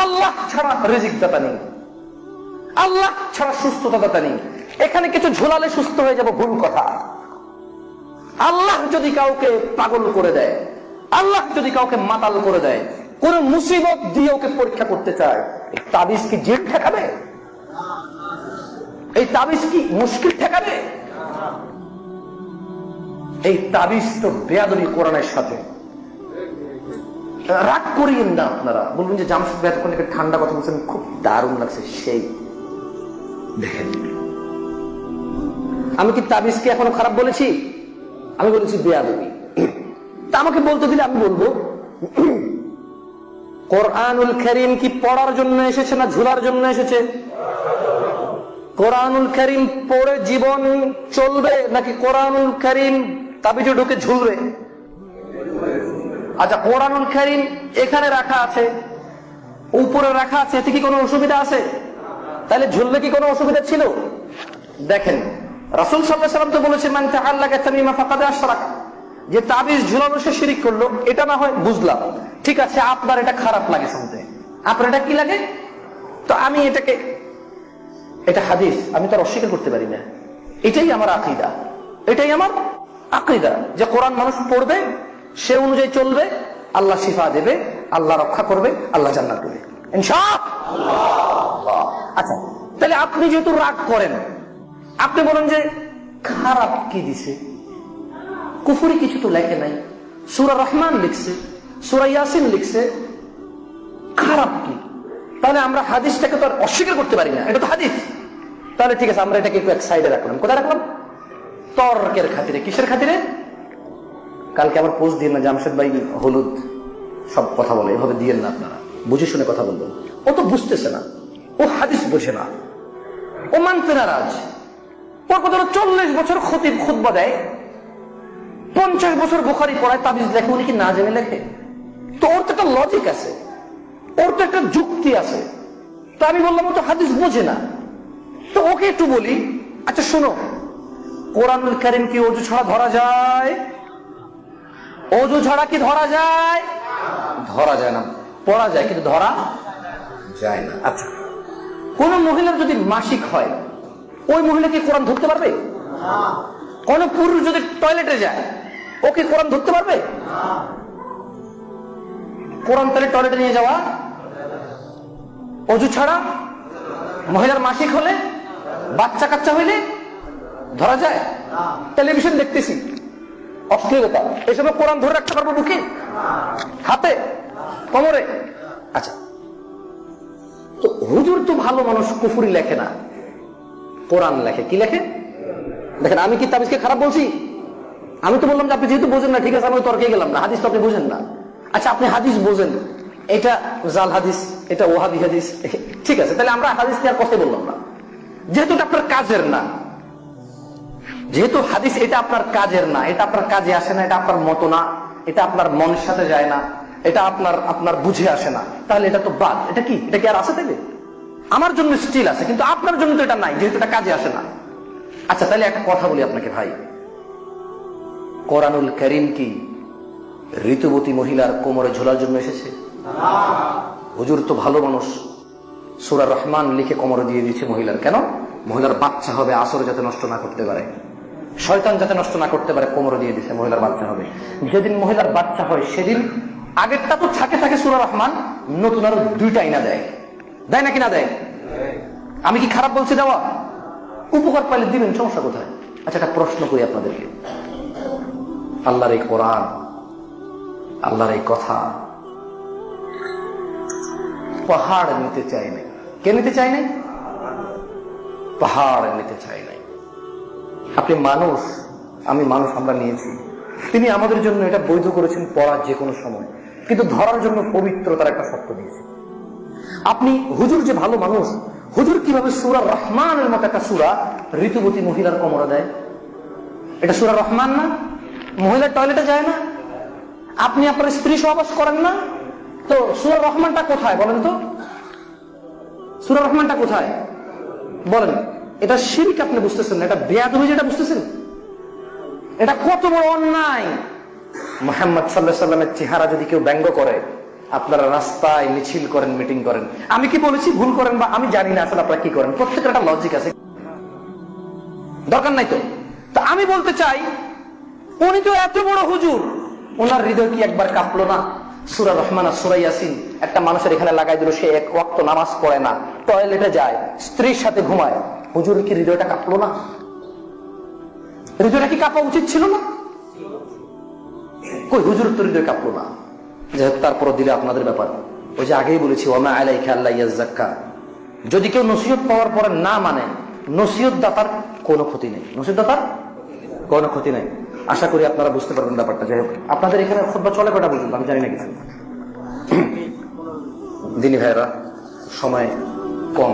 আল্লাহ ছাড়া রিজিক দাতা নেই, আল্লাহ ছাড়া সুস্থতা দাতা নেই। এখানে কিছু ঝোলালে সুস্থ হয়ে যাব, ভুল কথা। আল্লাহ যদি কাউকে পাগল করে দেয়, আল্লাহ যদি কাউকে মাতাল করে দেয়, কোন মুসিবত দিয়ে ওকে পরীক্ষা করতে চায়, এই তাবিজ কি জিদ ঠেকাবে? এই তাবিজ কি মুশকিল ঠেকাবে? এই তাবিজ তো বেয়াদবি কোরআনের সাথে। রাগ করিয়েন না আপনারা, বলবেন যে জামশেদ ভাই এতক্ষণ ঠান্ডা কথা বলছেন, খুব দারুণ লাগছে। সেই দেখেন, আমি কি তাবিজকে এখনো খারাপ বলেছি? আমি বলেছি বেয়াদবি। তা আমাকে বলতে দিলে আমি বলবো, কোরআনুল কারীম কি পড়ার জন্য এসেছে না ঝুলার জন্য এসেছে? কোরআনুল কারীম পড়ে জীবন চলবে নাকি কোরআনুল কারীম তাবিজে ঢুকে ঝুলবে? আচ্ছা, কোরআনুল কারীম এখানে রাখা আছে, উপরে রাখা আছে, এতে কি কোনো অসুবিধা আছে? তাহলে ঝুললে কি কোনো অসুবিধা ছিল? দেখেন, রাসূল সাল্লাল্লাহু আলাইহি ওয়াসাল্লাম তো বলেছেন, মান তাআল্লাকা তামিমা ফাকাদ আশরাক, যে তাবিজ ঝুলানো সে শিরক করলো। এটা না হয় বুঝলাম, ঠিক আছে, আপনার এটা খারাপ লাগে শুনতে, আপনার এটা কি লাগে? তো আমি এটাকে, এটা হাদিস, আমি তো অস্বীকার করতে পারি না। এটাই আমার আকীদা, এটাই আমার আকীদা, যে কোরআন মানুষ পড়বে, সে অনুযায়ী চলবে, আল্লাহ শিফা দেবে, আল্লাহ রক্ষা করবে, আল্লাহ জান্নাত দেবে ইনশাআল্লাহ। আচ্ছা, তাহলে আপনি যেহেতু রাগ করেন, আপনি বলেন যে খারাপ কি দিছে? কুফরি কিছু তো লেখে নাই, সূরা রহমান লিখছে, সূরা ইয়াসিন লিখছে, খারাপ কি? তাহলে আমরা হাদিসটাকে তো আর অস্বীকার করতে পারি না, এটা তো হাদিস। তাহলে ঠিক আছে, আমরা এটাকে একটু এক সাইডে রাখলাম। কোথায় রাখলাম? তর্কের খাতিরে। কিসের খাতিরে? কালকে আবার পোস্ট দিয়ে না, জামশেদ ভাই হলুদ সব কথা বলে, এভাবে দিয়েন না আপনারা, বুঝে শুনে কথা বলবেন। ও তো বুঝতেছে না, ও হাদিস বোঝে না, ও মানতে নারাজ। ওর কথা 40 বছর খতিব খুতবা দেয়, 50 বছর বুখারী পড়ায়, তাবিজ লেখে, উনি কি না জেনে লেখে? তো ওর তো একটা লজিক আছে, ওর তো একটা যুক্তি আছে। তো আমি বললাম ও তো হাদিস বোঝে না, তো ওকে একটু বলি, আচ্ছা শোনো, কোরআনুল কারীম কি ওযু ছাড়া ধরা যায়? ওযু ছাড়া কি ধরা যায়? ধরা যায় না। পড়া যায় কিন্তু ধরা যায় না। আচ্ছা, কোন মহিলার যদি মাসিক হয়, ওই মহিলা কি কোরআন ধরতে পারবে? কোন পুরুষ যদি টয়লেটে যায়, ও কি কোরআন ধরতে পারবে? কোরআন তাহলে টয়লেটে নিয়ে যাওয়া ওযু ছাড়া? মহিলার মাসিক হলে, বাচ্চা কাচ্চা হইলে ধরা যায়? টেলিভিশন দেখতেছি, অশ্লীলতা, এসব কোরআন ধরে রাখতে পারবো বুকে, হাতে, কোমরে? আচ্ছা, তো হুজুর তো ভালো মানুষ, কুফরি লেখে না, কোরআন লেখে। কি লেখে? দেখেন, আমি কি তাবিজকে খারাপ বলছি? আমি তো বললাম যে আপনি যেহেতু বোঝেন না, ঠিক আছে, আমি তর্কে গেলাম না, হাদিস তো আপনি বোঝেন না। আচ্ছা, আপনি হাদিস বোঝেন, এটা জাল হাদিস, এটা ওহাবি হাদিস, ঠিক আছে, তাহলে আমরা হাদিস নিয়ে আর কথা বললাম না, যেহেতু এটা আপনার কাজের না। যেহেতু হাদিস এটা আপনার কাজের না, এটা আপনার কাজে আসে না, এটা আপনার মতো না, এটা আপনার মনের সাথে যায় না, এটা আপনার বুঝে আসে না, তাহলে এটা তো বাদ। এটা কি, এটা কি আর আছে? তাইলে আমার জন্য স্টিল আছে, কিন্তু আপনার জন্য তো এটা নাই, যেহেতু এটা কাজে আসে না। আচ্ছা, তাহলে একটা কথা বলি আপনাকে ভাই, কোরআনুল কারীম কি ঋতুবতী মহিলার কোমরে ঝোলার জন্য এসেছে? হুজুর তো ভালো মানুষ, সূরা রহমান লিখে কোমরে দিয়ে দিয়েছে মহিলার। কেন? মহিলার বাচ্চা হবে, আসর যাতে নষ্ট না করতে পারে, শয়তান যাতে নষ্ট না করতে পারে, কোমরে দিয়ে দিয়েছে, মহিলার বাচ্চা হবে। যেদিন মহিলার বাচ্চা হয়, সেদিন আগেরটা তো থাকে সূরা রহমান, নতুন আরো 2টা আইনা দেয়, দেয় নাকি না দেয়? আমি কি খারাপ বলছি? দেওয়া, উপকার পাইলে দিবেন, সমস্যা কোথায়? আচ্ছা, একটা প্রশ্ন করি আপনাদেরকে, আল্লাহর এই কোরআন, আল্লাহর এই কথা পাহাড় নিতে চাই নাই। কে নিতে চাই নাই? পাহাড় নিতে চাই নাই। আপনি মানুষ, আমি মানুষ, আমরা নিয়েছি। তিনি আমাদের জন্য এটা বৈধ করেছেন পড়ার যে কোনো সময়, কিন্তু ধরার জন্য পবিত্রতার একটা শর্ত দিয়েছে। আপনি হুজুর যে ভালো মানুষ, হুজুর কিভাবে সূরা রহমানের মতো একটা সূরা ঋতুবতী মহিলার কোমরে দেয়? এটা সূরা রহমান না? মহিলার টয়লেটে যায় না? আপনি আপনার স্ত্রী সহবাস করেন না? তো সূরা রহমানটা কোথায় বলেন তো? সূরা রহমানটা কোথায় বলেন? এটা শিরক আপনি বুঝতেছেন না, এটা বেয়াদবি যেটা বুঝতেছেন, এটা কত বড় অন্যায়। মুহাম্মদ সাল্লাল্লাহু আলাইহি ওয়াসাল্লামের চেহারা যদি কেউ ব্যঙ্গ করে, আপনারা রাস্তায় মিছিল করেন, মিটিং করেন। আমি কি বলেছি ভুল করেন বা আমি জানি না আসলে আপনারা কি করেন, প্রত্যেকের একটা লজিক আছে, দরকার নাই তো। তা আমি বলতে চাই, উনি তো এত বড় হুজুর, ওনার হৃদয় কি একবার কাঁপলো না? সূরা রহমান আর সূরা ইয়াসিন একটা মানুষের এখানে লাগাই দিল, সে এক ওয়াক্ত নামাজ পড়ে না, টয়লেটে যায়, স্ত্রীর সাথে ঘুমায়, হুজুরের কি হৃদয়টা কাঁপলো না? হৃদয়টা কি কাঁপা উচিত ছিল না? কই হুজুরের তো হৃদয় কাঁপলো না। যেহেতু তারপরও দিলে আপনাদের ব্যাপার, ওই যে আগেই বলেছি ওমা আলাইকা আল্লা ইয়াযাক্কা, যদি কেউ নসিহত পাওয়ার পরে না মানে, নসিহত দাতার কোনো ক্ষতি নেই, নসিহত দাতার কোনো ক্ষতি নেই। আশা করি আপনারা বুঝতে পারবেন ব্যাপারটা। যাই হোক, আপনাদের এখানে খুতবা চলে কটা পর্যন্ত আমি জানি না কিছু। দিনী ভাইরা, সময় কম।